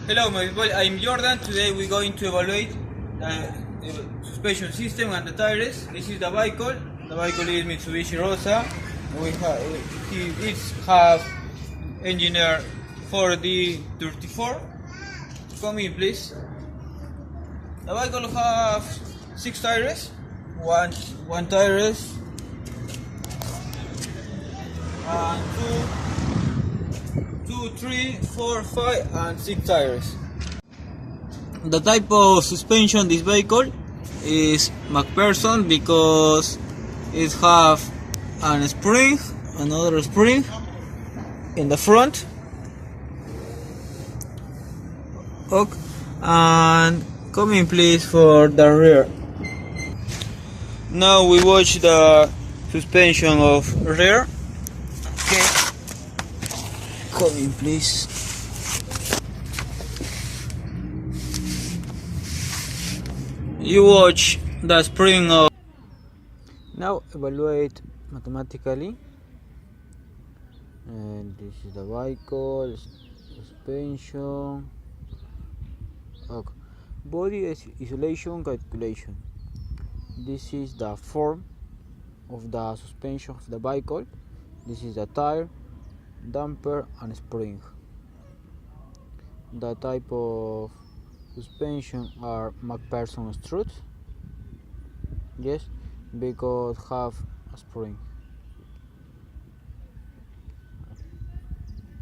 Hello my people, I'm Jordan. Today we're going to evaluate the suspension system and the tires. This is the vehicle. The vehicle is Mitsubishi Rosa. It has Engineer 4D34. Come in please. The vehicle has 6 tires. One tires and 2, 3, 4, 5 and 6 tires. The type of suspension this vehicle is McPherson because it have another spring in the front, okay, and come in please for the rear. Now we watch the suspension of rear. Okay, come in please. You watch the spring of. Now evaluate mathematically. And this is the vehicle, suspension, okay. Body isolation calculation. This is the form of the suspension of the vehicle. This is the tire, damper and spring. The type of suspension are McPherson struts, yes, because have a spring.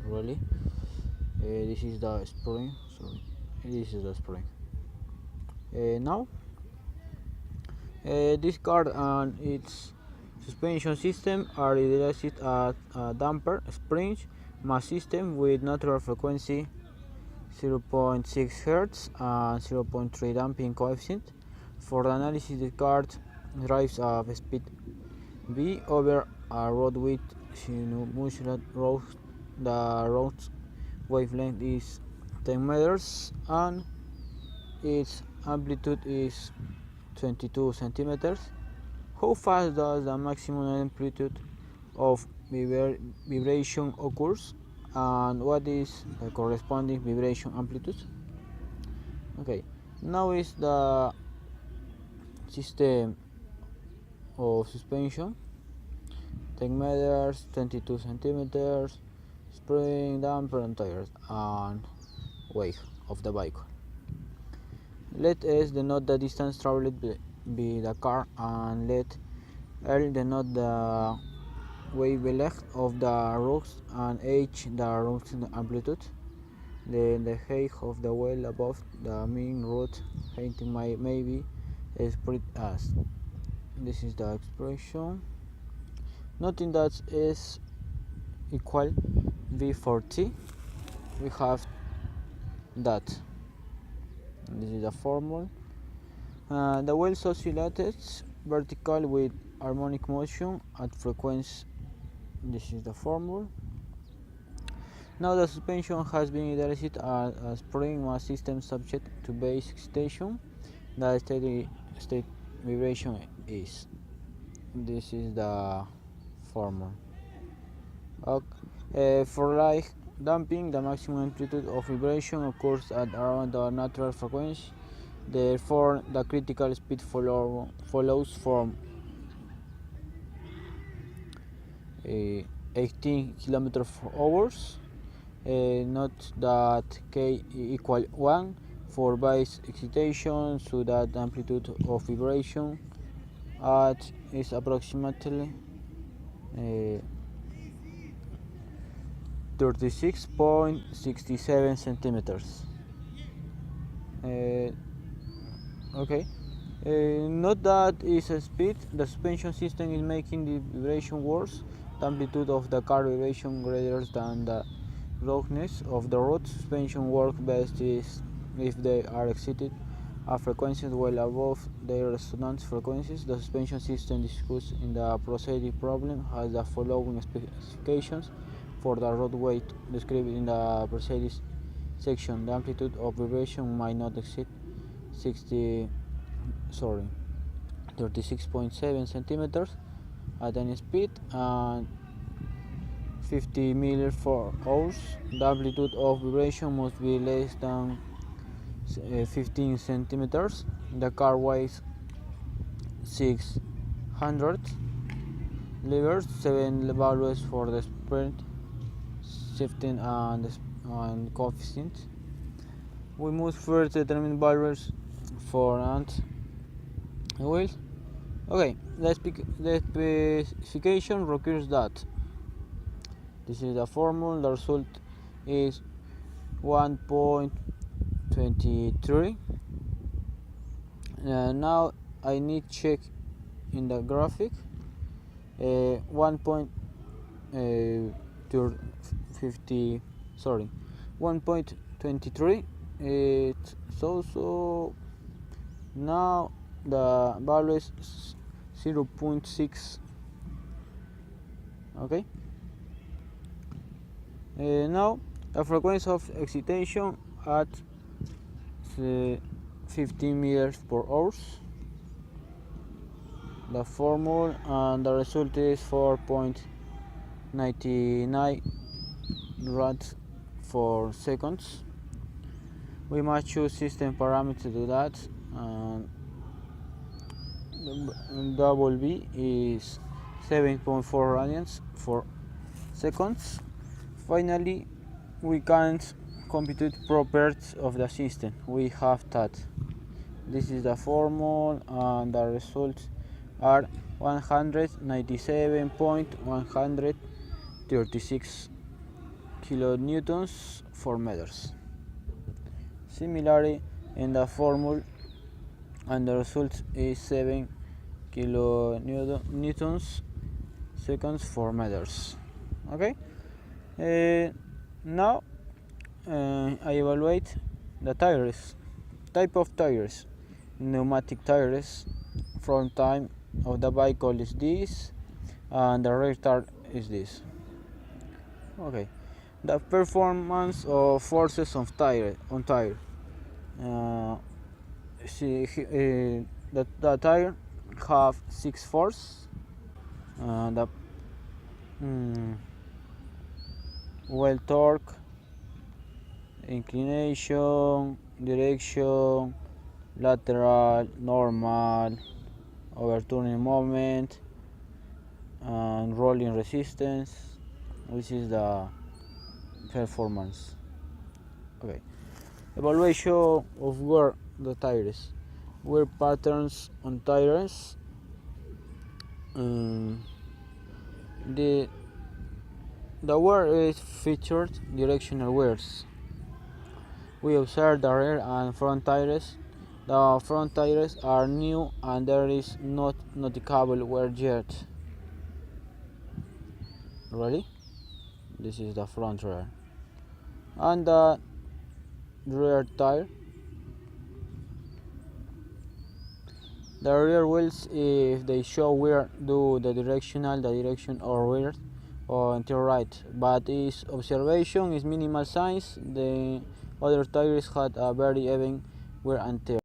Really, this is the spring. Sorry, this is the spring. Now, this car and its suspension system are idealized at a damper springs mass system with natural frequency 0.6 Hz and 0.3 damping coefficient. For the analysis, the car drives at speed v over a road width sinusoidal road. The road's wavelength is 10 meters and its amplitude is 22 centimeters. How fast does the maximum amplitude of vibration occurs, and what is the corresponding vibration amplitude? Okay, now is the system of suspension: 10 meters, 22 centimeters, spring, damper and tires, and weight of the vehicle. Let S denote the distance traveled by the car, and let L denote the wavelength of the routes, and H the route's amplitude. Then the height of the well above the mean route height may be expressed as. This is the expression. Noting that S equal V for T, we have that. This is the formula. The wheels oscillated vertical with harmonic motion at frequency. This is the formula. Now the suspension has been idealized as a spring mass system subject to base excitation. The steady state vibration is. This is the formula. Okay. For light damping, the maximum amplitude of vibration occurs at around the natural frequency. Therefore, the critical speed follows from 18 km/h. Note that K equal 1 for base excitation, so that the amplitude of vibration at is approximately 36.67 centimeters. Okay. Note that is a speed. The suspension system is making the vibration worse. The amplitude of the car vibration greater than the roughness of the road. Suspension work best is if they are excited at frequencies well above their resonance frequencies. The suspension system discussed in the preceding problem has the following specifications for the road weight described in the preceding section. The amplitude of vibration might not exceed 36.7 centimeters at any speed, and 50 meters per hour. The amplitude of vibration must be less than 15 centimeters. The car weighs 600 levers, 7 values for the sprint, shifting and coefficient. We must first determine values for and wheels. Okay, the specification requires that this is the formula. The result is 1.23. Now I need check in the graphic 1.50 sorry 1.23. So now the value is 0.6. okay. Now the frequency of excitation at 15 meters per hour. The formula and the result is 4.99 rads for seconds. We must choose system parameters to do that. Double B is 7.4 radians for seconds. Finally, we can compute properties of the system. We have that. This is the formula and the results are 197.136 kilonewtons for meters. Similarly, in the formula and the result is 7 kilonewtons seconds for meters. Okay. Now I evaluate the tires. Type of tires: pneumatic tires. Front time of the vehicle is this, and the rear tire is this. Okay. The performance of forces on tire. The tire have 6 forces. The well torque, inclination, direction, lateral, normal, overturning moment, and rolling resistance. This is the performance. Okay. Evaluation of wear the tires. Wear patterns on tires. The wear is featured directional wears. We observe the rear and front tires. The front tires are new and there is not noticeable wear yet. Ready? This is the front rear. And the rear tire. The rear wheels, if they show wear, do the direction or rear or until right, but its observation is minimal signs. The other tires had a very even wear and tear.